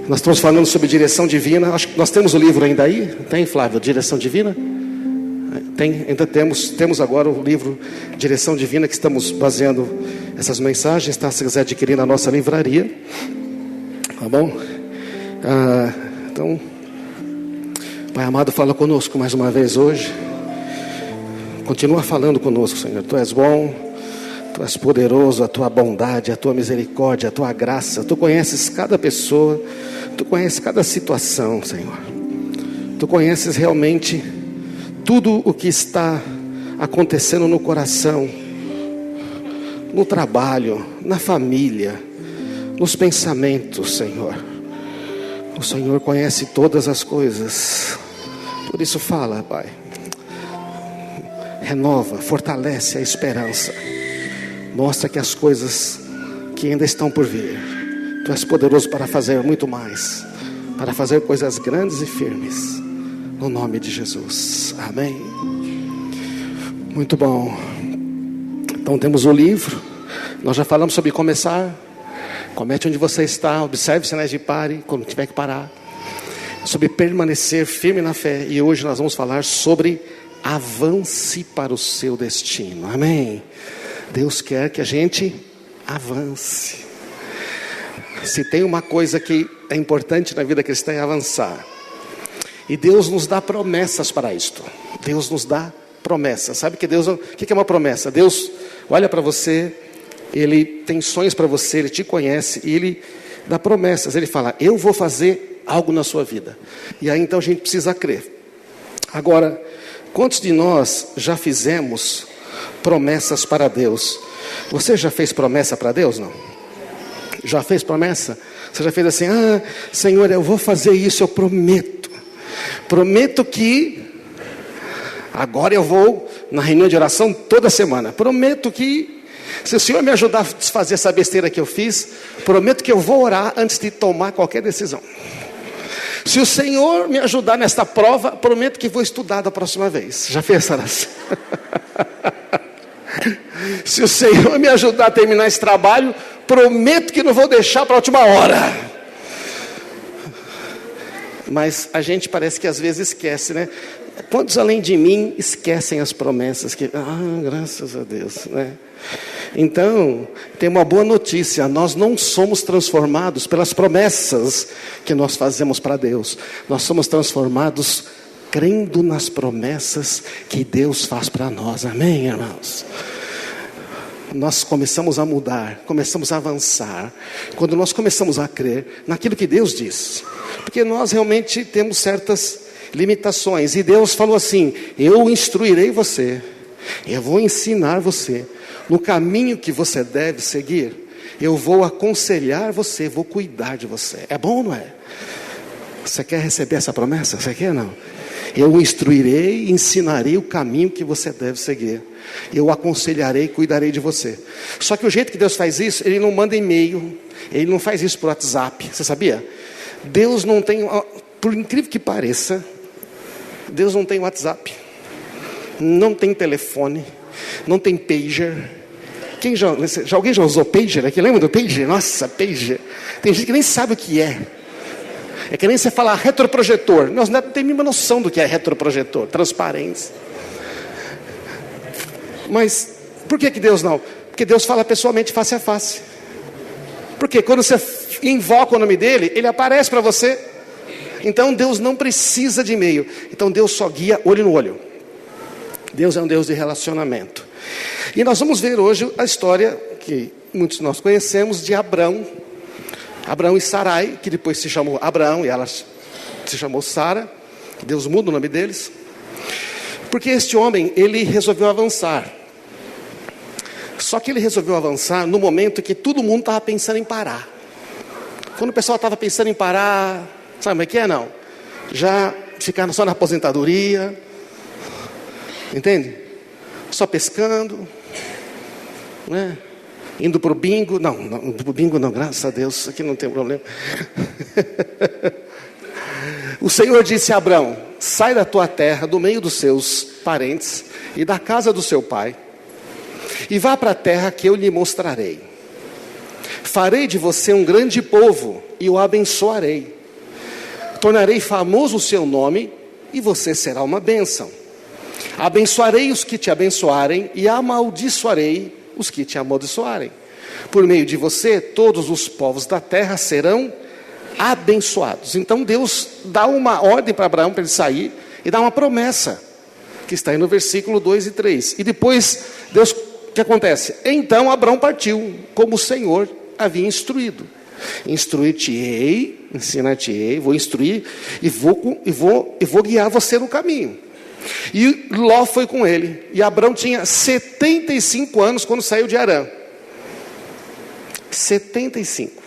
Nós estamos falando sobre direção divina. Acho que nós temos o livro ainda aí. Tem, Flávio, Direção Divina? Tem, ainda temos agora o livro Direção Divina, que estamos baseando essas mensagens, tá? Se quiser adquirir na nossa livraria, tá bom? Então, Pai amado, fala conosco mais uma vez hoje. Continua falando conosco, Senhor. Tu és bom, Tu és poderoso, a Tua bondade, a Tua misericórdia, a Tua graça. Tu conheces cada pessoa, Tu conheces cada situação, Senhor. Tu conheces realmente tudo o que está acontecendo no coração, no trabalho, na família, nos pensamentos, Senhor. O Senhor conhece todas as coisas. Por isso fala, Pai. Renova, fortalece a esperança. Mostra que as coisas que ainda estão por vir, Tu és poderoso para fazer muito mais, para fazer coisas grandes e firmes. No nome de Jesus. Amém. Muito bom. Então temos o livro. Nós já falamos sobre começar. Comece onde você está. Observe sinais de pare quando tiver que parar. Sobre permanecer firme na fé. E hoje nós vamos falar sobre avance para o seu destino. Amém. Deus quer que a gente avance. Se tem uma coisa que é importante na vida cristã, é avançar. E Deus nos dá promessas para isto. Deus nos dá promessas. Sabe que Deus, o que é uma promessa? Deus olha para você, Ele tem sonhos para você, Ele te conhece e Ele dá promessas. Ele fala, eu vou fazer algo na sua vida. E aí então a gente precisa crer. Agora, quantos de nós já fizemos promessas para Deus? Você já fez promessa para Deus? Não? Já fez promessa? Você já fez assim, Senhor, eu vou fazer isso, eu prometo. Prometo que agora eu vou na reunião de oração toda semana. Prometo que, se o Senhor me ajudar a desfazer essa besteira que eu fiz, prometo que eu vou orar antes de tomar qualquer decisão. Se o Senhor me ajudar nesta prova, prometo que vou estudar da próxima vez. Já fez essa oração? Se o Senhor me ajudar a terminar esse trabalho, prometo que não vou deixar para a última hora. Mas a gente parece que às vezes esquece, né? Quantos além de mim esquecem as promessas que... graças a Deus, né? Então, tem uma boa notícia. Nós não somos transformados pelas promessas que nós fazemos para Deus. Nós somos transformados crendo nas promessas que Deus faz para nós. Amém, irmãos? Nós começamos a mudar, começamos a avançar, quando nós começamos a crer naquilo que Deus diz. Porque nós realmente temos certas limitações. E Deus falou assim, eu instruirei você, eu vou ensinar você no caminho que você deve seguir. Eu vou aconselhar você, vou cuidar de você. É bom ou não é? Você quer receber essa promessa? Você quer ou não? Eu instruirei, ensinarei o caminho que você deve seguir. Eu aconselharei, cuidarei de você. Só que o jeito que Deus faz isso, Ele não manda e-mail, Ele não faz isso por WhatsApp. Você sabia? Deus não tem, por incrível que pareça, Deus não tem WhatsApp, não tem telefone, não tem pager. Alguém já usou pager aqui? Lembra do pager? Nossa, pager. Tem gente que nem sabe o que é. É que nem você falar retroprojetor. Nós não temos a mínima noção do que é retroprojetor, transparência. Mas por que Deus não? Porque Deus fala pessoalmente, face a face. Porque quando você invoca o nome dele, ele aparece para você. Então Deus não precisa de e-mail. Então Deus só guia olho no olho. Deus é um Deus de relacionamento. E nós vamos ver hoje a história que muitos de nós conhecemos de Abrão e Sarai, que depois se chamou Abrão e ela se chamou Sara. Deus muda o nome deles. Porque este homem, ele resolveu avançar. Só que ele resolveu avançar no momento que todo mundo estava pensando em parar. Quando o pessoal estava pensando em parar, sabe como é que é, não? Já ficar só na aposentadoria, entende? Só pescando, né? Indo para o bingo, não, para o bingo não, graças a Deus, aqui não tem problema. O Senhor disse a Abrão, sai da tua terra, do meio dos seus parentes e da casa do seu pai, e vá para a terra que eu lhe mostrarei. Farei de você um grande povo e o abençoarei. tornarei famoso o seu nome e você será uma bênção. Abençoarei os que te abençoarem e amaldiçoarei os que te amaldiçoarem. Por meio de você, todos os povos da terra serão abençoados. Então Deus dá uma ordem para Abraão para ele sair e dá uma promessa, que está aí no versículo 2 e 3. E depois, Deus, o que acontece? Então Abraão partiu, como o Senhor havia instruído. Instruir-te-ei, ensinar-te-ei, vou instruir e vou guiar você no caminho. E Ló foi com ele. E Abraão tinha 75 anos quando saiu de Harã. 75.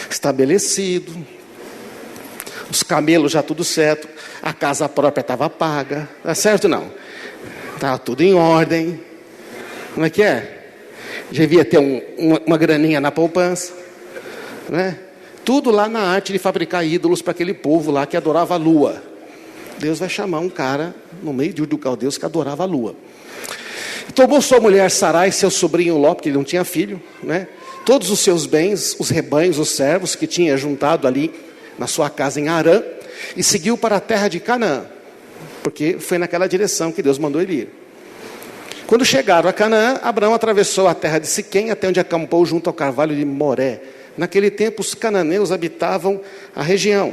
Estabelecido. Os camelos já tudo certo. A casa própria estava paga. Tá certo ou não? Estava tudo em ordem. Como é que é? Devia ter uma graninha na poupança. Né? Tudo lá na arte de fabricar ídolos para aquele povo lá que adorava a lua. Deus vai chamar um cara no meio de Ur dos Caldeus que adorava a lua. Tomou sua mulher Sarai, seu sobrinho Ló, porque ele não tinha filho, né? Todos os seus bens, os rebanhos, os servos que tinha juntado ali na sua casa em Harã, e seguiu para a terra de Canaã, porque foi naquela direção que Deus mandou ele ir. Quando chegaram a Canaã, Abraão atravessou a terra de Siquém, até onde acampou junto ao carvalho de Moré. Naquele tempo os cananeus habitavam a região.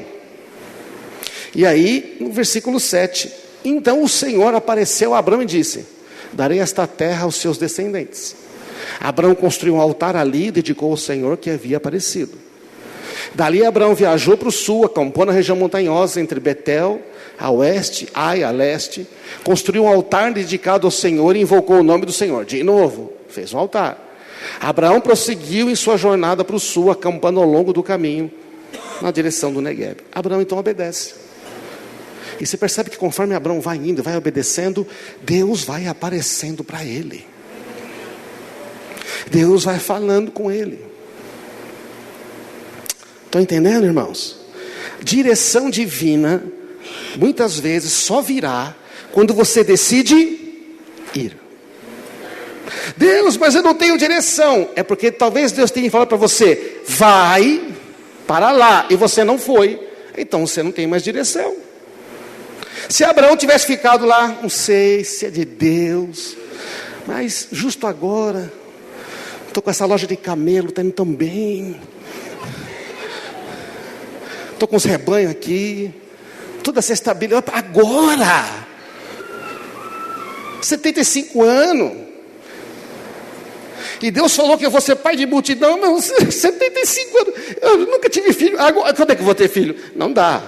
E aí, no versículo 7, então o Senhor apareceu a Abraão e disse: darei esta terra aos seus descendentes. Abraão construiu um altar ali e dedicou ao Senhor que havia aparecido. Dali Abraão viajou para o sul, acampou na região montanhosa entre Betel, a oeste, Ai, a leste. Construiu um altar dedicado ao Senhor e invocou o nome do Senhor. De novo, fez um altar. Abraão prosseguiu em sua jornada para o sul, acampando ao longo do caminho, na direção do Negueb. Abraão então obedece. E você percebe que conforme Abraão vai indo, vai obedecendo, Deus vai aparecendo para ele. Deus vai falando com ele. Estão entendendo, irmãos? Direção divina, muitas vezes só virá quando você decide ir. Deus, mas eu não tenho direção. É porque talvez Deus tenha falado para você: vai para lá, e você não foi. Então você não tem mais direção. Se Abraão tivesse ficado lá, não sei se é de Deus, mas justo agora, estou com essa loja de camelo, está indo tão bem. Estou com os rebanhos aqui, toda essa estabilidade, agora, 75 anos, e Deus falou que eu vou ser pai de multidão, mas 75 anos, eu nunca tive filho, agora, quando é que eu vou ter filho? Não dá.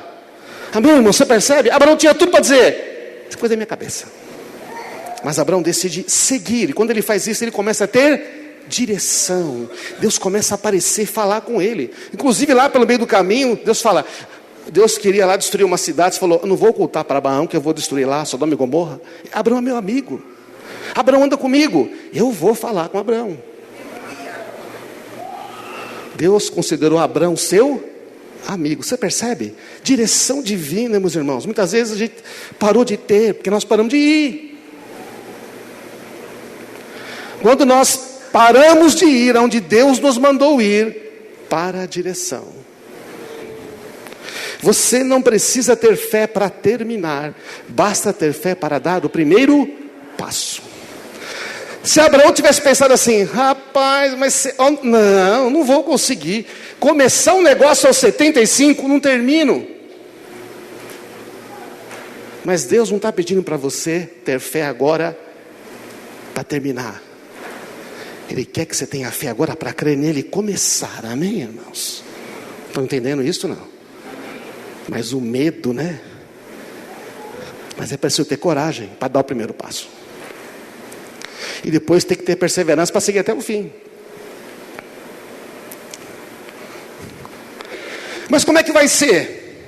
Amém, irmão, você percebe? Abraão tinha tudo para dizer, essa coisa é minha cabeça. Mas Abraão decide seguir, e quando ele faz isso, ele começa a ter direção. Deus começa a aparecer, falar com ele. Inclusive lá pelo meio do caminho, Deus fala, Deus queria lá destruir uma cidade, falou: eu não vou ocultar para Abraão que eu vou destruir lá Sodoma e Gomorra. Abraão é meu amigo, Abraão anda comigo, eu vou falar com Abraão. Deus considerou Abraão seu amigo. Você percebe? Direção divina, meus irmãos. Muitas vezes a gente parou de ter, porque nós paramos de ir. Quando nós paramos de ir aonde Deus nos mandou ir, para a direção. Você não precisa ter fé para terminar, basta ter fé para dar o primeiro passo. Se Abraão tivesse pensado assim: rapaz, mas não vou conseguir começar um negócio aos 75, não termino. Mas Deus não está pedindo para você ter fé agora para terminar. Ele quer que você tenha fé agora para crer nele e começar. Amém, irmãos? Estão entendendo isso, não? Mas o medo, né? Mas é preciso ter coragem para dar o primeiro passo. E depois tem que ter perseverança para seguir até o fim. Mas como é que vai ser?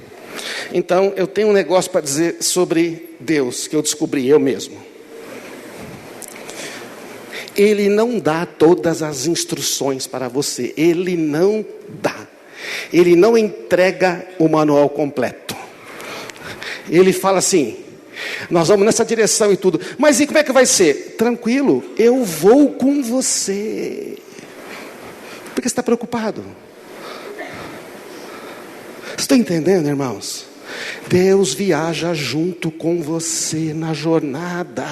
Então, eu tenho um negócio para dizer sobre Deus, que eu descobri eu mesmo. Ele não dá todas as instruções para você. Ele não dá. Ele não entrega o manual completo. Ele fala assim: nós vamos nessa direção e tudo. Mas e como é que vai ser? Tranquilo, eu vou com você. Por que você está preocupado? Estão entendendo, irmãos? Deus viaja junto com você na jornada.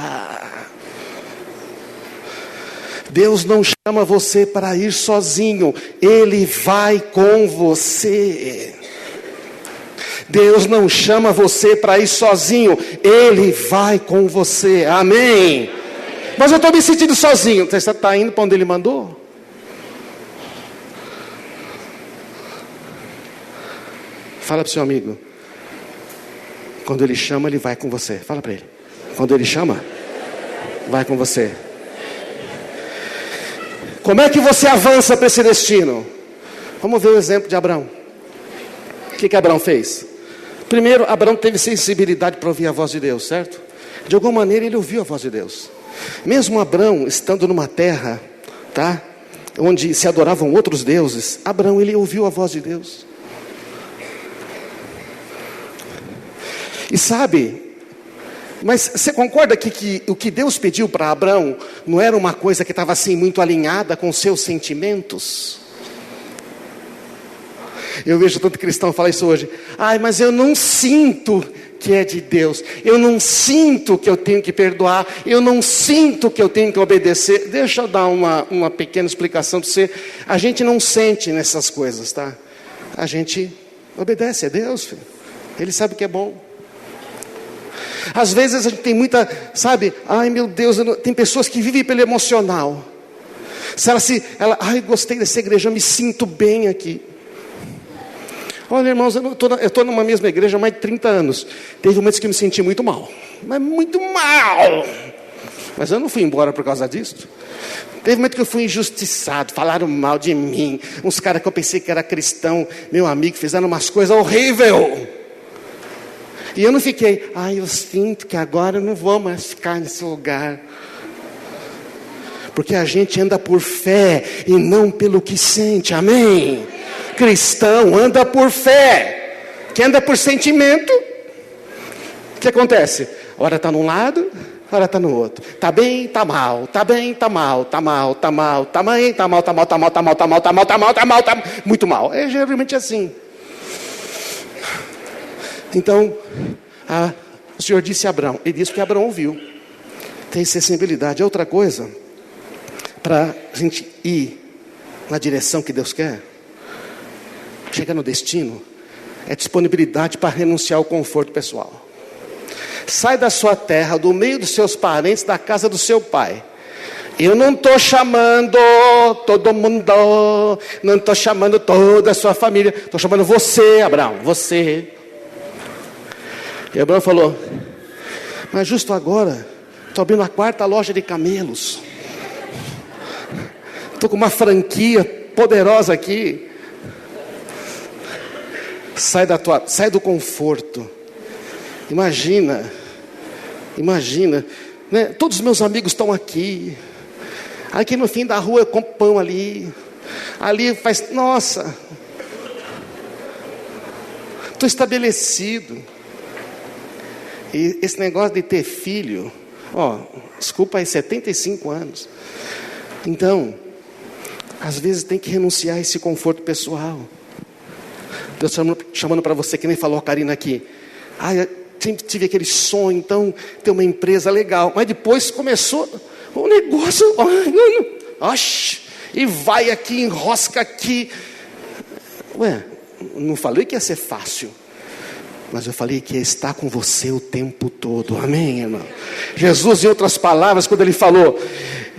Deus não chama você para ir sozinho, Ele vai com você. Deus não chama você para ir sozinho, Ele vai com você, amém? Mas eu estou me sentindo sozinho. Você está indo para onde Ele mandou? Fala para o seu amigo. Quando Ele chama, Ele vai com você. Fala para ele. Quando Ele chama, vai com você. Como é que você avança para esse destino? Vamos ver o exemplo de Abraão. O que Abraão fez? Primeiro, Abraão teve sensibilidade para ouvir a voz de Deus, certo? De alguma maneira ele ouviu a voz de Deus. Mesmo Abraão estando numa terra, tá? Onde se adoravam outros deuses, Abraão, ele ouviu a voz de Deus. E sabe, mas você concorda que o que Deus pediu para Abraão não era uma coisa que estava assim muito alinhada com seus sentimentos? Eu vejo tanto cristão falar isso hoje. Ai, mas eu não sinto que é de Deus. Eu não sinto que eu tenho que perdoar. Eu não sinto que eu tenho que obedecer. Deixa eu dar uma pequena explicação para você. A gente não sente nessas coisas, tá? A gente obedece a Deus, filho. Ele sabe o que é bom. Às vezes a gente tem muita, sabe? Ai, meu Deus, tem pessoas que vivem pelo emocional. Ai, gostei dessa igreja, eu me sinto bem aqui. Olha, irmãos, eu estou numa mesma igreja há mais de 30 anos. Teve momentos que eu me senti muito mal. Mas muito mal. Mas eu não fui embora por causa disso. Teve momento que eu fui injustiçado. Falaram mal de mim. Uns caras que eu pensei que era cristão, meu amigo, fizeram umas coisas horríveis. E eu não fiquei, eu sinto que agora eu não vou mais ficar nesse lugar. Porque a gente anda por fé e não pelo que sente, amém? Cristão anda por fé. Quem anda por sentimento, o que acontece? Ora está num lado, ora está no outro. Está bem, está mal. Está bem, está mal. Está mal, está mal. Está bem, está mal, está mal, está mal, está mal, está mal, está mal, está mal, está mal, está muito mal. É geralmente assim. Então, o Senhor disse a Abraão. Ele disse que Abraão ouviu. Tem sensibilidade. É outra coisa. Para a gente ir na direção que Deus quer, chegar no destino, é disponibilidade para renunciar ao conforto pessoal. Sai da sua terra, do meio dos seus parentes, da casa do seu pai. Eu não estou chamando todo mundo, não estou chamando toda a sua família, estou chamando você, Abraão, você. E Abraão falou, mas justo agora, estou abrindo a 4ª loja de camelos. Estou com uma franquia poderosa aqui. Sai do conforto. Imagina, né? Todos os meus amigos estão aqui. Aqui no fim da rua eu compro pão ali. Ali faz, nossa, estou estabelecido. E esse negócio de ter filho, desculpa aí, 75 anos. Então, às vezes tem que renunciar a esse conforto pessoal. Deus chamando para você, que nem falou a Karina aqui. Eu sempre tive aquele sonho, então, ter uma empresa legal. Mas depois começou o negócio. E vai aqui, enrosca aqui. Não falei que ia ser fácil. Mas eu falei que ia estar com você o tempo todo. Amém, irmão? Jesus, em outras palavras, quando ele falou,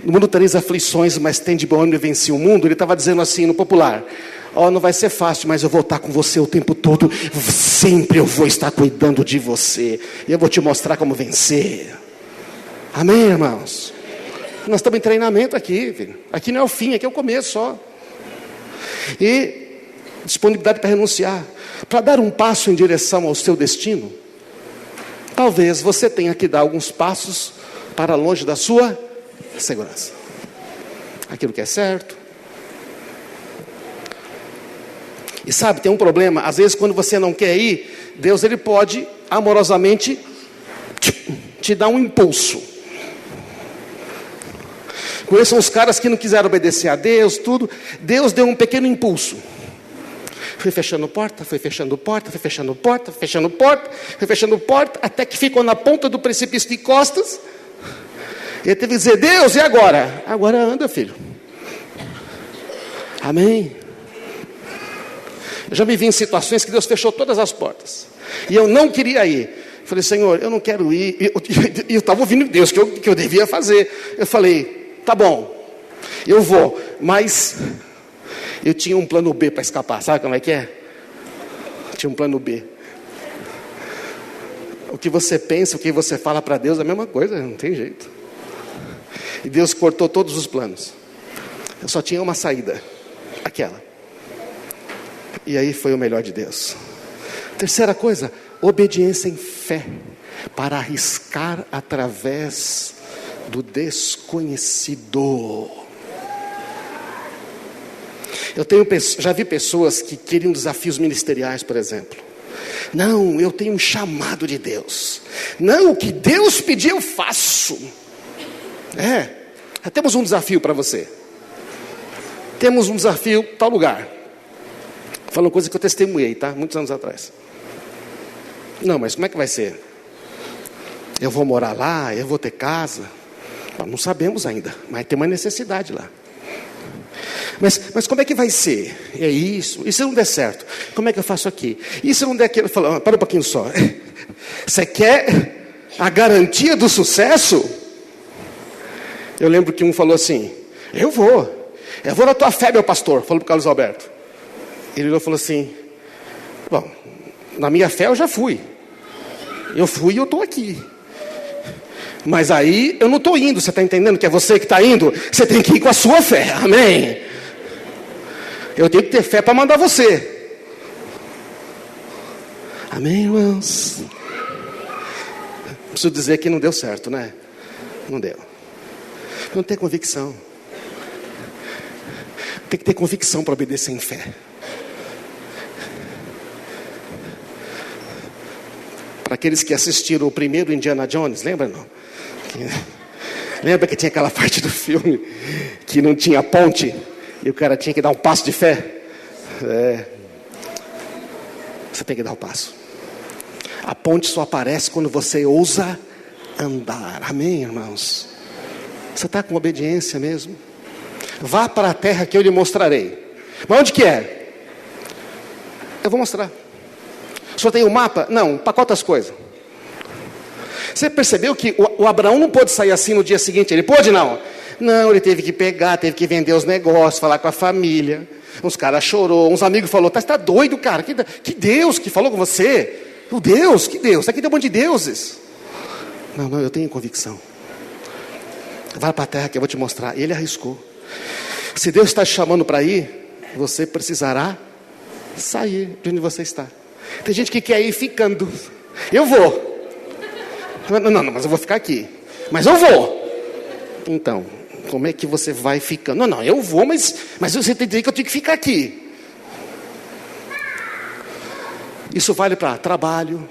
no mundo tereis aflições, mas tem de bom ânimo e venci o mundo, ele estava dizendo assim no popular, não vai ser fácil, mas eu vou estar com você o tempo todo, sempre eu vou estar cuidando de você, e eu vou te mostrar como vencer. Amém, irmãos? Nós estamos em treinamento aqui, filho. Aqui não é o fim, aqui é o começo só. E disponibilidade para renunciar, para dar um passo em direção ao seu destino. Talvez você tenha que dar alguns passos para longe da sua segurança, aquilo que é certo. E sabe, tem um problema. Às vezes quando você não quer ir, Deus ele pode amorosamente te dar um impulso. Conheçam os caras que não quiseram obedecer a Deus, tudo. Deus deu um pequeno impulso. Fui fechando porta, fui fechando porta, fui fechando porta, fui fechando porta, fui fechando porta, até que ficou na ponta do precipício de costas. Ele teve que dizer: Deus, e agora? Agora anda, filho. Amém. Eu já me vi em situações que Deus fechou todas as portas. E eu não queria ir. Falei: Senhor, eu não quero ir. E eu estava ouvindo Deus, que eu devia fazer. Eu falei: tá bom, eu vou. Mas eu tinha um plano B para escapar. Sabe como é que é? Tinha um plano B. O que você pensa, o que você fala para Deus é a mesma coisa, não tem jeito. E Deus cortou todos os planos. Eu só tinha uma saída, aquela. E aí foi o melhor de Deus. Terceira coisa, obediência em fé, para arriscar através do desconhecido. Já vi pessoas que queriam desafios ministeriais, por exemplo. Não, eu tenho um chamado de Deus. Não, o que Deus pedir eu faço. Temos um desafio para você. Temos um desafio em tal lugar. Falando coisa que eu testemunhei, tá? Muitos anos atrás. Não, mas como é que vai ser? Eu vou morar lá, eu vou ter casa. Não sabemos ainda, mas tem uma necessidade lá. Mas como é que vai ser? É isso. E se não der certo? Como é que eu faço aqui? E se não der aquilo? Falo, para um pouquinho só. Você quer a garantia do sucesso? Eu lembro que um falou assim: eu vou na tua fé, meu pastor. Falou para o Carlos Alberto. Ele falou assim: bom, na minha fé eu já fui. Eu fui e eu estou aqui. Mas aí eu não estou indo. Você está entendendo que é você que está indo? Você tem que ir com a sua fé. Amém. Eu tenho que ter fé para mandar você. Amém, irmãos? Preciso dizer que não deu certo, né? Não deu. Não tem convicção. Tem que ter convicção para obedecer em fé. Para aqueles que assistiram o primeiro Indiana Jones, lembra não? Lembra que tinha aquela parte do filme que não tinha ponte e o cara tinha que dar um passo de fé? Você tem que dar o passo. A ponte só aparece quando você ousa andar. Amém, irmãos? Você está com obediência mesmo? Vá para a terra que eu lhe mostrarei. Mas onde que é? Eu vou mostrar. Só tem o mapa? Não, pacota as coisas. Você percebeu que o Abraão não pôde sair assim no dia seguinte? Ele pôde não? Não, ele teve que pegar, teve que vender os negócios, falar com a família. Uns caras chorou, uns amigos falaram: você está doido, cara? Que Deus que falou com você? O Deus, que Deus? Aqui tem um monte de deuses. Não, eu tenho convicção. Vai para a terra que eu vou te mostrar. Ele arriscou. Se Deus está te chamando para ir, você precisará sair de onde você está. Tem gente que quer ir ficando. Eu vou. Não, mas eu vou ficar aqui. Mas eu vou. Então, como é que você vai ficando? Não, eu vou, mas você tem que dizer que eu tenho que ficar aqui. Isso vale para trabalho,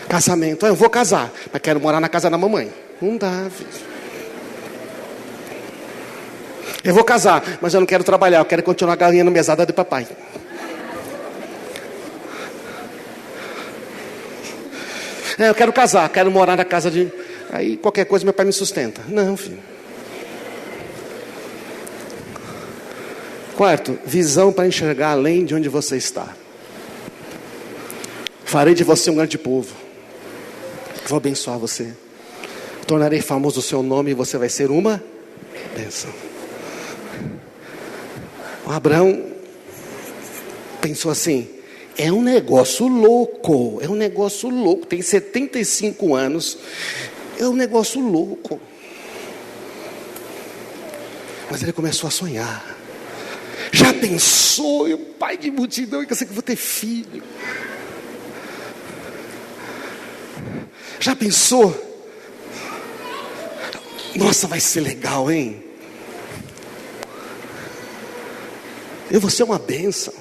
casamento. Eu vou casar, mas quero morar na casa da mamãe. Não dá, filho. Eu vou casar, mas eu não quero trabalhar. Eu quero continuar ganhando mesada de papai. Eu quero casar, quero morar na casa de... Aí qualquer coisa meu pai me sustenta. Não, filho. Quarto, visão para enxergar além de onde você está. Farei de você um grande povo. Vou abençoar você. Tornarei famoso o seu nome e você vai ser uma bênção. O Abraão pensou assim: é um negócio louco, tem 75 anos, é um negócio louco. Mas ele começou a sonhar. Já pensou, eu pai de multidão, que eu sei que vou ter filho. Já pensou? Nossa, vai ser legal, hein? Eu vou ser uma bênção.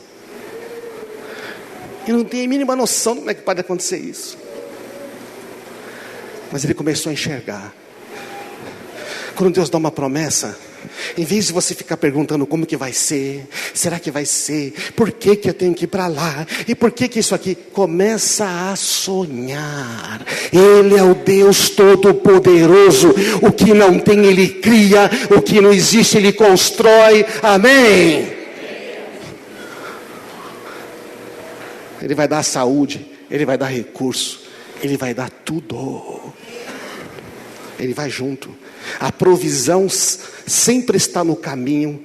Eu não tenho a mínima noção de como é que pode acontecer isso. Mas ele começou a enxergar. Quando Deus dá uma promessa, Em vez de você ficar perguntando como que vai ser, será que vai ser, por que que eu tenho que ir para lá, e por que que isso aqui, começa a sonhar. Ele é o Deus Todo-Poderoso, o que não tem Ele cria, o que não existe Ele constrói, amém? Ele vai dar saúde, Ele vai dar recurso, Ele vai dar tudo, Ele vai junto. A provisão sempre está no caminho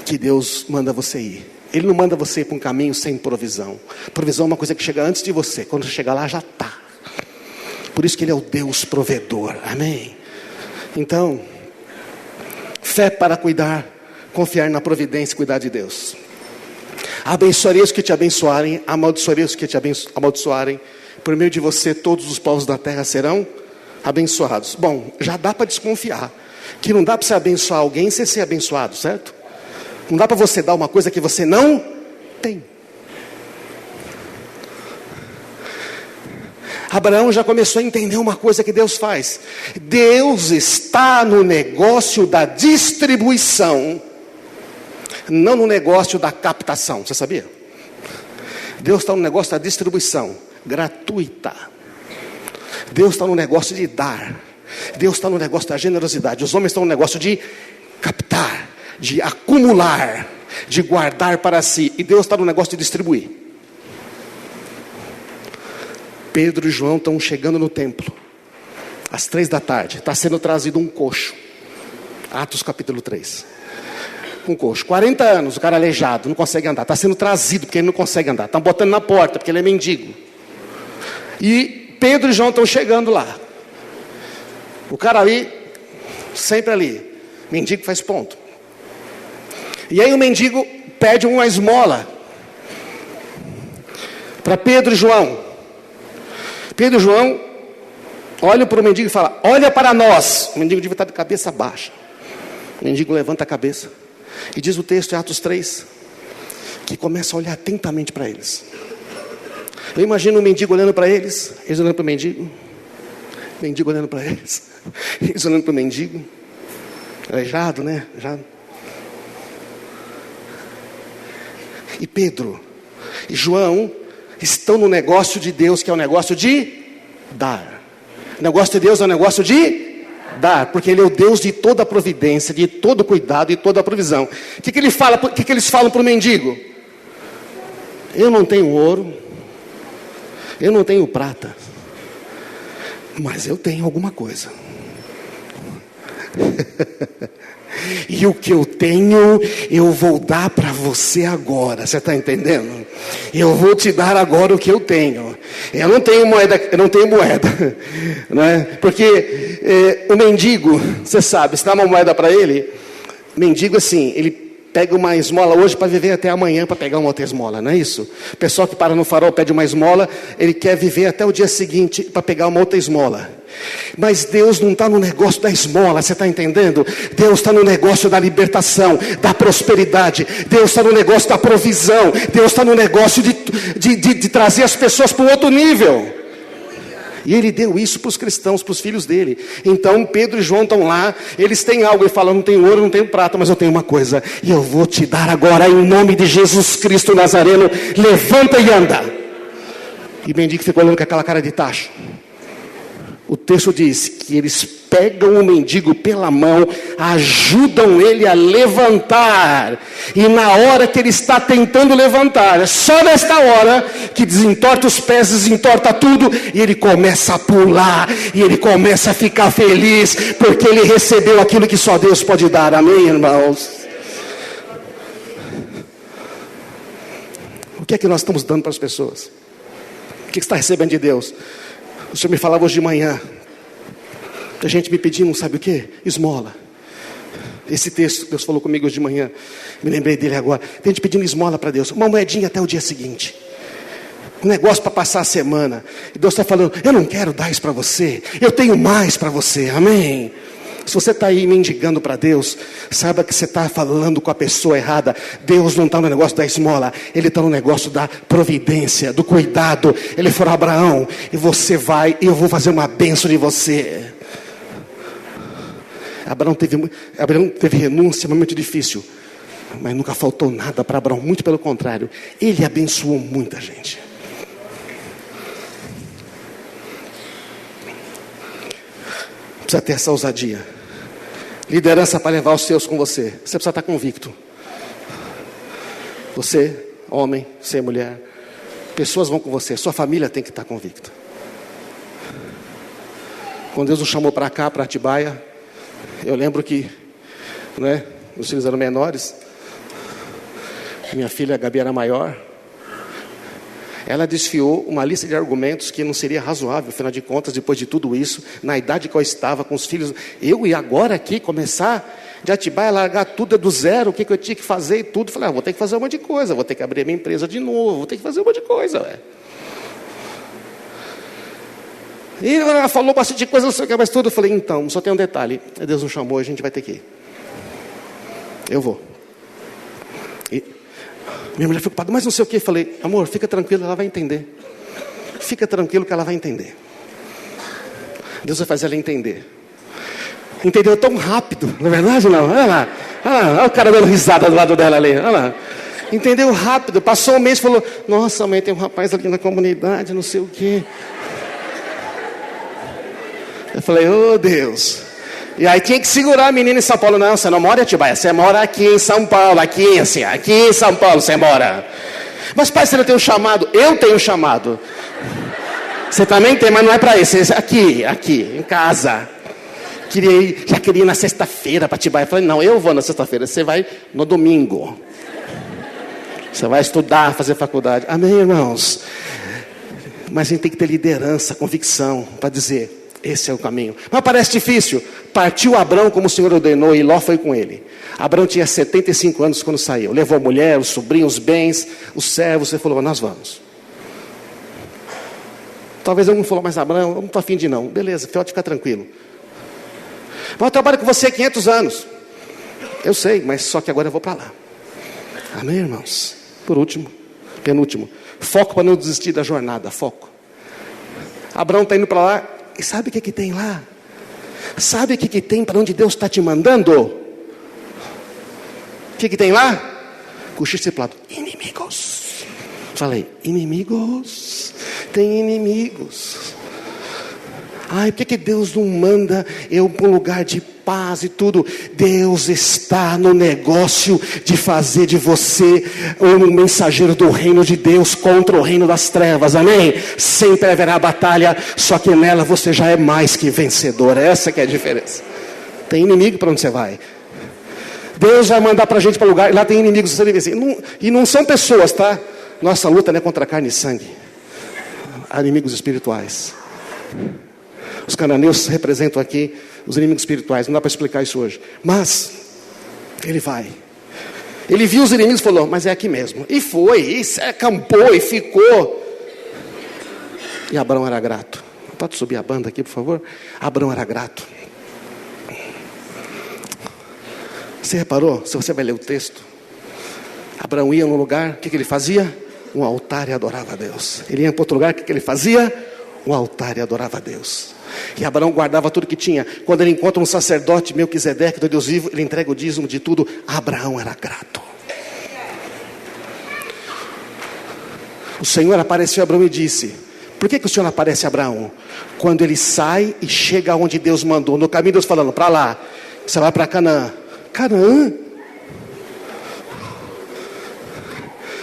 que Deus manda você ir. Ele não manda você ir para um caminho sem provisão. Provisão é uma coisa que chega antes de você. Quando chegar lá, já está. Por isso que Ele é o Deus provedor. Amém? Então, fé para cuidar, confiar na providência e cuidar de Deus. Abençoarei os que te abençoarem, amaldiçoarei os que te amaldiçoarem. Por meio de você, todos os povos da terra serão abençoados. Bom, já dá para desconfiar que não dá para você abençoar alguém sem ser abençoado, certo? Não dá para você dar uma coisa que você não tem. Abraão já começou a entender uma coisa que Deus faz. Deus está no negócio da distribuição, não no negócio da captação. Você sabia? Deus está no negócio da distribuição gratuita. Deus está no negócio de dar. Deus está no negócio da generosidade. Os homens estão no negócio de captar, de acumular, de guardar para si. E Deus está no negócio de distribuir. Pedro e João estão chegando no templo às 3 da tarde. Está sendo trazido um coxo. Atos capítulo 3. Um coxo, 40 anos, o cara aleijado, não consegue andar. Está sendo trazido porque ele não consegue andar. Estão botando na porta porque ele é mendigo. E Pedro e João estão chegando lá. O cara ali, sempre ali. Mendigo faz ponto. E aí o mendigo pede uma esmola para Pedro e João. Pedro e João olham para o mendigo e falam: olha para nós. O mendigo devia estar de cabeça baixa. O mendigo levanta a cabeça. E diz o texto, em Atos 3, que começa a olhar atentamente para eles. Eu imagino o mendigo olhando para eles, eles olhando para o mendigo olhando para eles, eles olhando para o mendigo, aleijado, né? Já. E Pedro e João estão no negócio de Deus, que é o negócio de dar. O negócio de Deus é o negócio de dar, porque Ele é o Deus de toda a providência, de todo cuidado e toda a provisão. O que ele fala? O que eles falam para o mendigo? Eu não tenho ouro, eu não tenho prata, mas eu tenho alguma coisa. E o que eu tenho, eu vou dar para você agora. Você está entendendo? Eu vou te dar agora o que eu tenho. Eu não tenho moeda, né? Porque o mendigo, você sabe, se dá uma moeda para ele, mendigo assim, ele pega uma esmola hoje para viver até amanhã para pegar uma outra esmola, não é isso? O pessoal que para no farol pede uma esmola, ele quer viver até o dia seguinte para pegar uma outra esmola. Mas Deus não está no negócio da esmola, você está entendendo? Deus está no negócio da libertação, da prosperidade. Deus está no negócio da provisão. Deus está no negócio de trazer as pessoas para um outro nível. E Ele deu isso para os cristãos, para os filhos dele. Então Pedro e João estão lá, eles têm algo, ele fala: não tenho ouro, não tenho prata, mas eu tenho uma coisa, e eu vou te dar agora em nome de Jesus Cristo Nazareno. Levanta e anda. E o mendigo ficou olhando com aquela cara de tacho. O texto diz que eles pegam o mendigo pela mão, ajudam ele a levantar. E na hora que ele está tentando levantar, é só nesta hora que desentorta os pés, desentorta tudo, e ele começa a pular, e ele começa a ficar feliz, porque ele recebeu aquilo que só Deus pode dar. Amém, irmãos? O que é que nós estamos dando para as pessoas? O que você está recebendo de Deus? O Senhor me falava hoje de manhã, a gente me pedindo, sabe o que? Esmola. Esse texto, Deus falou comigo hoje de manhã, me lembrei dele agora. Tem gente pedindo esmola para Deus, uma moedinha até o dia seguinte, um negócio para passar a semana. E Deus está falando: eu não quero dar isso para você, eu tenho mais para você. Amém? Se você está aí mendigando para Deus, saiba que você está falando com a pessoa errada. Deus não está no negócio da esmola, Ele está no negócio da providência, do cuidado. Ele falou: Abraão, e você vai, e eu vou fazer uma bênção de você. Abraão teve renúncia, um momento difícil. Mas nunca faltou nada para Abraão, muito pelo contrário. Ele abençoou muita gente. Precisa ter essa ousadia. Liderança para levar os seus com você. Você precisa estar convicto. Você, homem, você, mulher. Pessoas vão com você. Sua família tem que estar convicta. Quando Deus nos chamou para cá, para Atibaia, eu lembro que, né, os filhos eram menores. Minha filha, a Gabi, era maior. Ela desfiou uma lista de argumentos que não seria razoável, afinal de contas, depois de tudo isso, na idade que eu estava com os filhos, eu e agora aqui começar de Atibaia, largar tudo do zero, o que eu tinha que fazer e tudo. Falei, vou ter que fazer um monte de coisa, vou ter que abrir a minha empresa de novo, vou ter que fazer um monte de coisa. Ué. E ela falou bastante coisa, não sei o que, mas tudo. Eu falei, então, só tem um detalhe, Deus nos chamou, a gente vai ter que ir. Eu vou. E minha mulher ficou preocupada, mas não sei o que. Eu falei, amor, fica tranquilo, ela vai entender. Fica tranquilo que ela vai entender. Deus vai fazer ela entender. Entendeu tão rápido, não é verdade? Não? Olha lá, olha o cara dando risada do lado dela ali. Olha lá. Entendeu rápido, passou um mês e falou, nossa mãe, tem um rapaz aqui na comunidade, não sei o que. Eu falei, oh Deus. E aí tinha que segurar a menina em São Paulo. Não, você não mora em Atibaia, você mora aqui em São Paulo, aqui em São Paulo você mora. Mas pai, você não tem um chamado? Eu tenho um chamado. Você também tem, mas não é para isso. Aqui, em casa. Já queria ir na sexta-feira para Atibaia. Eu falei, não, eu vou na sexta-feira, você vai no domingo. Você vai estudar, fazer faculdade. Amém, irmãos? Mas a gente tem que ter liderança, convicção, para dizer, esse é o caminho. Mas parece difícil. Partiu Abrão como o Senhor ordenou e Ló foi com ele. Abrão tinha 75 anos quando saiu. Levou a mulher, o sobrinho, os bens, os servos. Ele falou, nós vamos. Talvez algum falou, mas Abrão, eu não estou afim de ir não. Beleza, pode ficar tranquilo. Mas eu trabalho com você há 500 anos. Eu sei, mas só que agora eu vou para lá. Amém, irmãos? Por último, penúltimo. Foco para não desistir da jornada, foco. Abrão está indo para lá. E sabe o que tem lá? Sabe o que tem para onde Deus está te mandando? O que tem lá? Cochicho discipulado. Inimigos. Falei, inimigos. Tem inimigos. Ai, por que Deus não manda eu para um lugar de paz e tudo? Deus está no negócio de fazer de você um mensageiro do reino de Deus contra o reino das trevas, amém? Sempre haverá batalha, só que nela você já é mais que vencedor. Essa que é a diferença. Tem inimigo para onde você vai. Deus vai mandar para a gente para lugar, e lá tem inimigos. E não são pessoas, tá? Nossa luta não é contra carne e sangue. Há inimigos espirituais. Os cananeus representam aqui os inimigos espirituais. Não dá para explicar isso hoje. Mas ele vai. Ele viu os inimigos e falou, mas é aqui mesmo. E foi, e acampou, e ficou. E Abrão era grato. Pode subir a banda aqui, por favor? Abrão era grato. Você reparou? Se você vai ler o texto, Abrão ia num lugar, o que ele fazia? Um altar e adorava a Deus. Ele ia para outro lugar, o que ele fazia? Um altar e adorava a Deus. E Abraão guardava tudo que tinha. Quando ele encontra um sacerdote, Melquisedeque, do Deus vivo, ele entrega o dízimo de tudo. Abraão era grato. O Senhor apareceu a Abraão e disse, por que o Senhor aparece a Abraão? Quando ele sai e chega onde Deus mandou. No caminho Deus falando, para lá, você vai para Canaã. Canaã?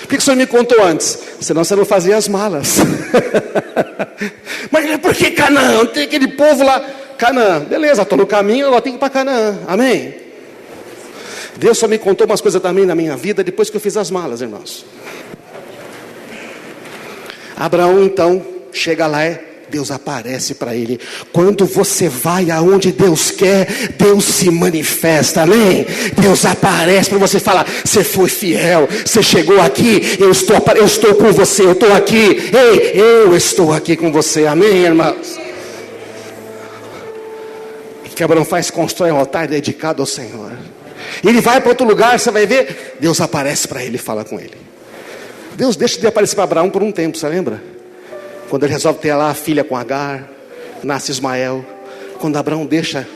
Por que o Senhor me contou antes? Senão você não fazia as malas. Mas por que Canaã? Tem aquele povo lá. Canaã, beleza, estou no caminho, eu tenho que ir para Canaã. Amém? Deus só me contou umas coisas também na minha vida depois que eu fiz as malas, irmãos. Abraão então chega lá, Deus aparece para ele. Quando você vai aonde Deus quer, Deus se manifesta, amém? Deus aparece para você falar, você foi fiel, você chegou aqui, eu estou com você, eu estou aqui, ei, eu estou aqui com você, amém, irmãos? O que Abraão faz? Constrói um altar dedicado ao Senhor. Ele vai para outro lugar, você vai ver, Deus aparece para ele e fala com ele. Deus deixa de aparecer para Abraão por um tempo, você lembra? Quando ele resolve ter lá a filha com Agar, nasce Ismael. Quando Abraão deixa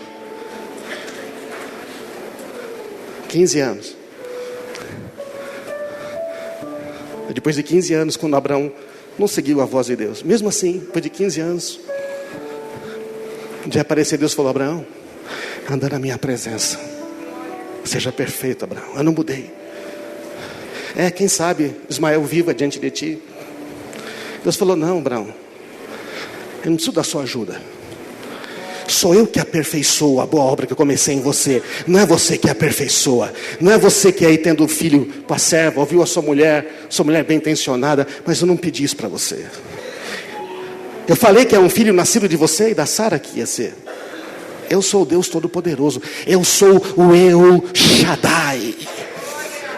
15 anos. Depois de 15 anos, quando Abraão não seguiu a voz de Deus, mesmo assim, depois de 15 anos, um dia apareceu Deus e falou: Abraão, anda na minha presença, seja perfeito, Abraão. Eu não mudei. Quem sabe Ismael viva diante de ti. Deus falou: não, Abraão, eu não preciso da sua ajuda. Sou eu que aperfeiçoo a boa obra que eu comecei em você. Não é você que aperfeiçoa. Não é você que aí tendo um filho com a serva, ouviu a sua mulher bem intencionada, mas eu não pedi isso para você. Eu falei que é um filho nascido de você e da Sara que ia ser. Eu sou o Deus Todo-Poderoso. Eu sou o El Shaddai,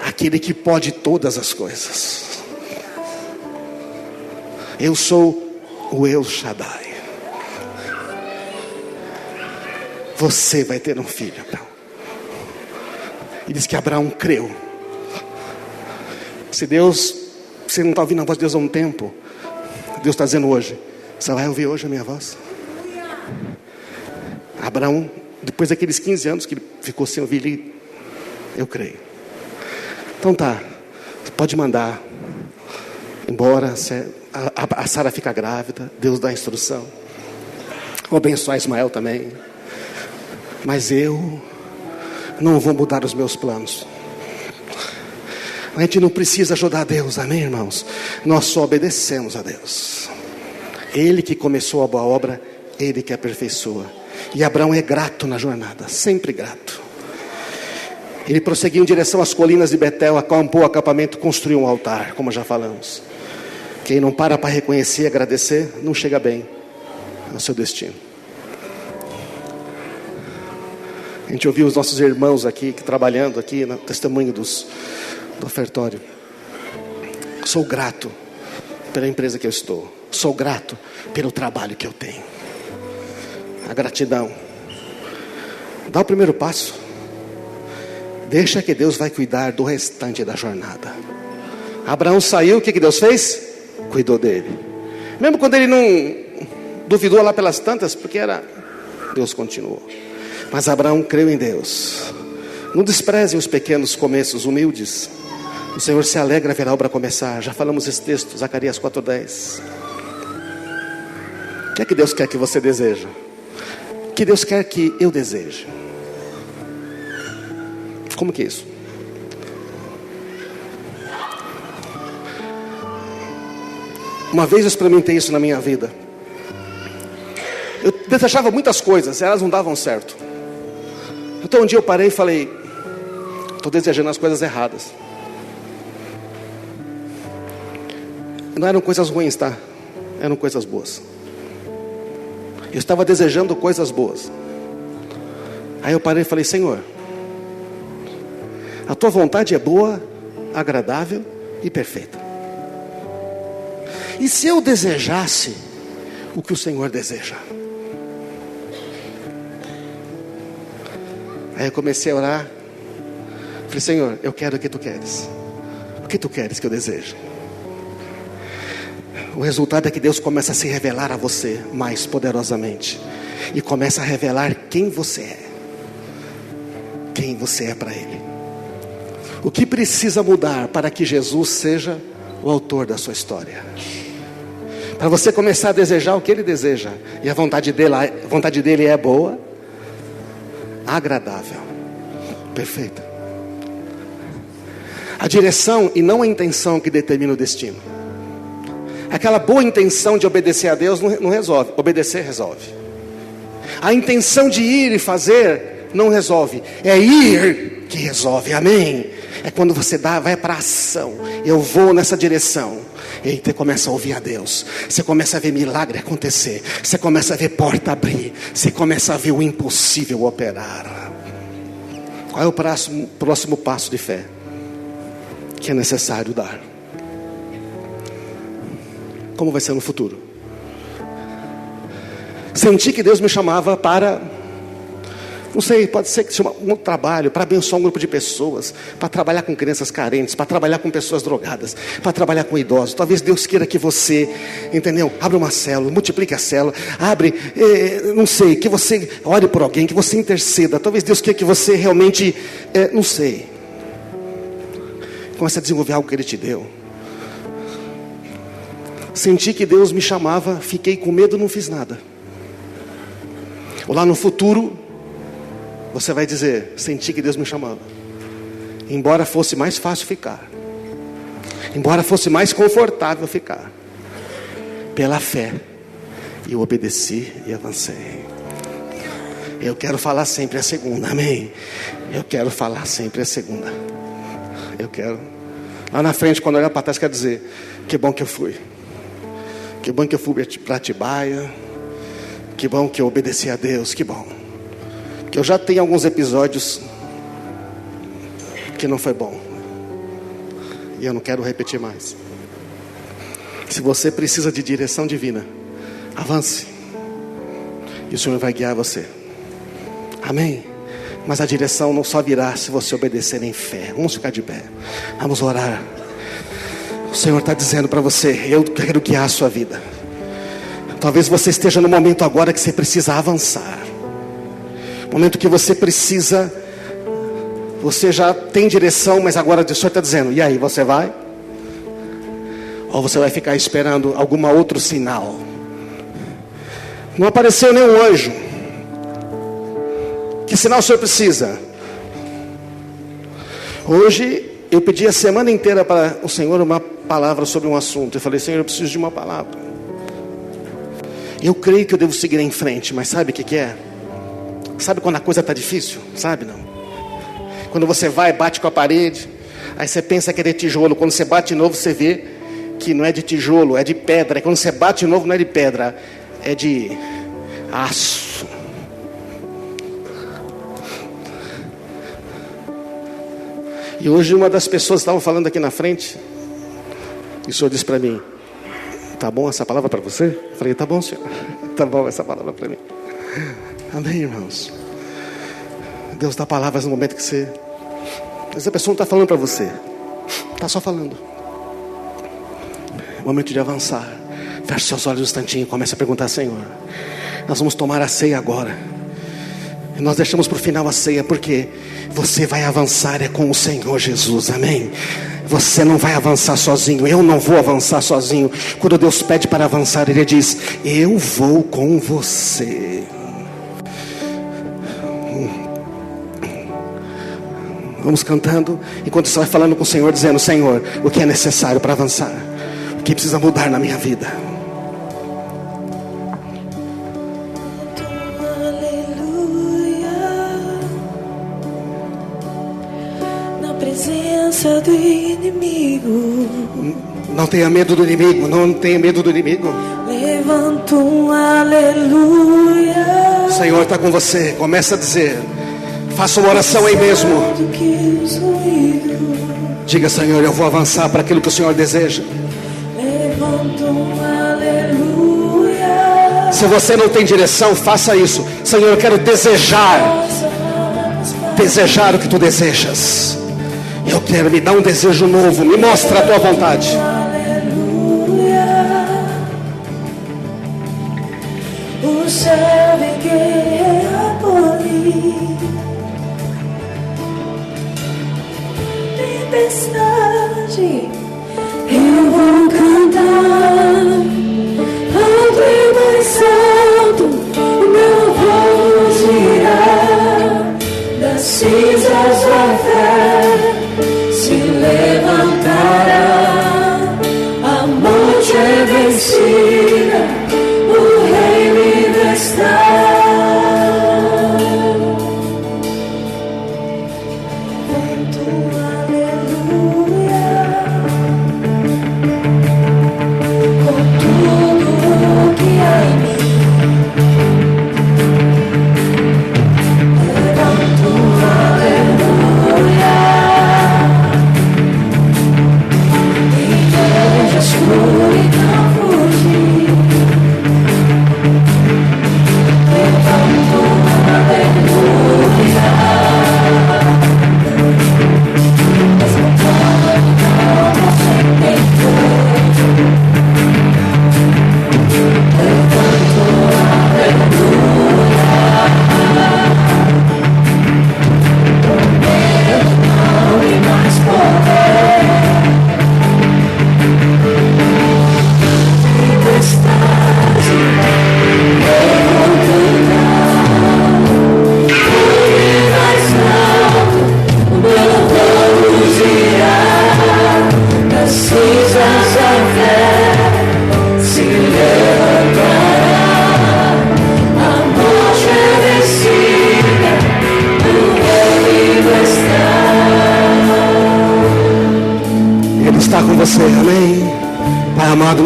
aquele que pode todas as coisas. Eu sou o El Shaddai. Você vai ter um filho, Abraão. E diz que Abraão creu. Se você não está ouvindo a voz de Deus há um tempo, Deus está dizendo hoje: você vai ouvir hoje a minha voz? Abraão, depois daqueles 15 anos que ele ficou sem ouvir, eu creio. Então tá, pode mandar embora. A Sara fica grávida, Deus dá a instrução. Vou abençoar Ismael também. Mas eu não vou mudar os meus planos. A gente não precisa ajudar a Deus, amém, irmãos? Nós só obedecemos a Deus. Ele que começou a boa obra, Ele que aperfeiçoa. E Abraão é grato na jornada, sempre grato. Ele prosseguiu em direção às colinas de Betel, acampou o acampamento, construiu um altar, como já falamos. Quem não para reconhecer e agradecer, não chega bem ao seu destino. A gente ouviu os nossos irmãos aqui, trabalhando aqui no testemunho do ofertório. Sou grato pela empresa que eu estou. Sou grato pelo trabalho que eu tenho. A gratidão. Dá o primeiro passo. Deixa que Deus vai cuidar do restante da jornada. Abraão saiu, o que Deus fez? Cuidou dele. Mesmo quando ele não duvidou lá pelas tantas, porque Deus continuou. Mas Abraão creu em Deus. Não desprezem os pequenos começos humildes. O Senhor se alegra ver a obra começar. Já falamos esse texto, Zacarias 4:10. O que é que Deus quer que você deseja? O que Deus quer que eu deseje? Como que é isso? Uma vez eu experimentei isso na minha vida. Eu desejava muitas coisas, elas não davam certo. Então um dia eu parei e falei: estou desejando as coisas erradas. Não eram coisas ruins, tá? Eram coisas boas. Eu estava desejando coisas boas. Aí eu parei e falei: Senhor, a tua vontade é boa, agradável e perfeita. E se eu desejasse o que o Senhor deseja? Aí eu comecei a orar. Falei: Senhor, eu quero o que tu queres. O que tu queres que eu deseje? O resultado é que Deus começa a se revelar a você mais poderosamente. E começa a revelar quem você é. Quem você é para Ele. O que precisa mudar para que Jesus seja o autor da sua história? Para você começar a desejar o que Ele deseja. E a vontade dele é boa, agradável, perfeita. A direção e não a intenção que determina o destino. Aquela boa intenção de obedecer a Deus não resolve. Obedecer resolve. A intenção de ir e fazer não resolve. É ir que resolve, amém? É quando você vai para a ação. Eu vou nessa direção. E aí você começa a ouvir a Deus. Você começa a ver milagre acontecer. Você começa a ver porta abrir. Você começa a ver o impossível operar. Qual é o próximo passo de fé que é necessário dar? Como vai ser no futuro? Senti que Deus me chamava para Não sei, pode ser que seja um trabalho para abençoar um grupo de pessoas, para trabalhar com crianças carentes, para trabalhar com pessoas drogadas, para trabalhar com idosos. Talvez Deus queira que você, entendeu? Abra uma célula, multiplique a célula, não sei, que você ore por alguém, que você interceda. Talvez Deus queira que você realmente, não sei, comece a desenvolver algo que Ele te deu. Senti que Deus me chamava, fiquei com medo, não fiz nada. Ou lá no futuro, você vai dizer, senti que Deus me chamava. Embora fosse mais fácil ficar, embora fosse mais confortável ficar, pela fé, eu obedeci e avancei. Eu quero falar sempre a segunda, amém? Eu quero falar sempre a segunda. Eu quero. Lá na frente, quando olhar para trás, quero dizer, que bom que eu fui. Que bom que eu fui para Atibaia. Que bom que eu obedeci a Deus, que bom. Que eu já tenho alguns episódios que não foi bom. E eu não quero repetir mais. Se você precisa de direção divina, avance. E o Senhor vai guiar você. Amém? Mas a direção não só virá se você obedecer em fé. Vamos ficar de pé. Vamos orar. O Senhor está dizendo para você, eu quero guiar a sua vida. Talvez você esteja no momento agora que você precisa avançar. Momento que você precisa, você já tem direção, mas agora o Senhor está dizendo, e aí, você vai? Ou você vai ficar esperando algum outro sinal? Não apareceu nenhum anjo. Que sinal o Senhor precisa? Hoje eu pedi a semana inteira para o Senhor uma palavra sobre um assunto. Eu falei, Senhor, eu preciso de uma palavra. Eu creio que eu devo seguir em frente, mas sabe o que é? Sabe quando a coisa está difícil? Sabe não? Quando você vai, bate com a parede, aí você pensa que é de tijolo. Quando você bate de novo, você vê que não é de tijolo, é de pedra. E quando você bate de novo, não é de pedra, é de aço. E hoje uma das pessoas estava falando aqui na frente, e o Senhor disse para mim, tá bom essa palavra para você? Eu falei, tá bom, Senhor, tá bom essa palavra para mim. Amém, irmãos. Deus dá palavras no momento que você, essa pessoa não está falando para você, está só falando. Momento de avançar. Feche seus olhos um instantinho e comece a perguntar, Senhor, nós vamos tomar a ceia agora. E nós deixamos para o final a ceia, porque você vai avançar é com o Senhor Jesus, amém? Você não vai avançar sozinho, eu não vou avançar sozinho. Quando Deus pede para avançar, Ele diz, eu vou com você. Vamos cantando, enquanto você vai falando com o Senhor, dizendo, Senhor, o que é necessário para avançar? O que precisa mudar na minha vida? Do inimigo. Não tenha medo do inimigo, não tenha medo do inimigo. Levanta um aleluia. O Senhor está com você, começa a dizer, faça uma oração aí mesmo. Diga, Senhor, eu vou avançar para aquilo que o Senhor deseja. Levanta um aleluia. Se você não tem direção, faça isso. Senhor, eu quero desejar o que tu desejas. Eu quero, me dar um desejo novo. Me mostra a tua vontade. Aleluia. O céu vem querer abolir tempestade. Eu vou cantar alto e mais alto. O meu voz virá das cinzas da fé. Se levantará, a morte é vencida, o Rei vivo está.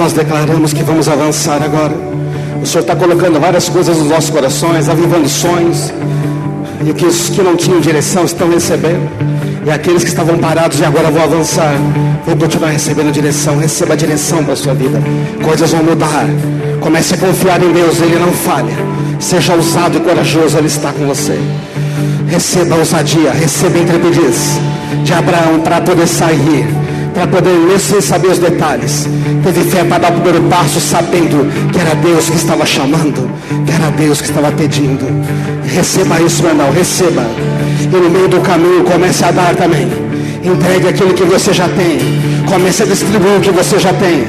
nós declaramos que vamos avançar agora. O Senhor está colocando várias coisas nos nossos corações, avivando sonhos. E os que não tinham direção estão recebendo. E aqueles que estavam parados e agora vão avançar, vão continuar recebendo direção. Receba a direção para a sua vida. Coisas vão mudar. Comece a confiar em Deus, Ele não falha. Seja ousado e corajoso, Ele está com você. Receba a ousadia, receba a intrepidez de Abraão para poder sair, para poder, mesmo sem saber os detalhes, teve fé para dar o primeiro passo, sabendo que era Deus que estava chamando, que era Deus que estava pedindo. Receba isso, meu irmão, receba. E no meio do caminho comece a dar também. Entregue aquilo que você já tem. Comece a distribuir o que você já tem.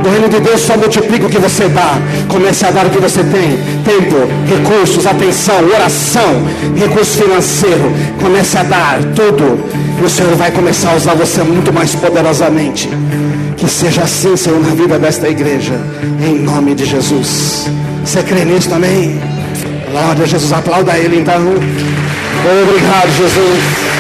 No reino de Deus só multiplica o que você dá. Comece a dar o que você tem. Tempo, recursos, atenção, oração, recurso financeiro. Comece a dar tudo. E o Senhor vai começar a usar você muito mais poderosamente. Que seja assim, Senhor, na vida desta igreja. Em nome de Jesus. Você crê nisso também? Glória a Jesus. Aplauda Ele então. Obrigado, Jesus.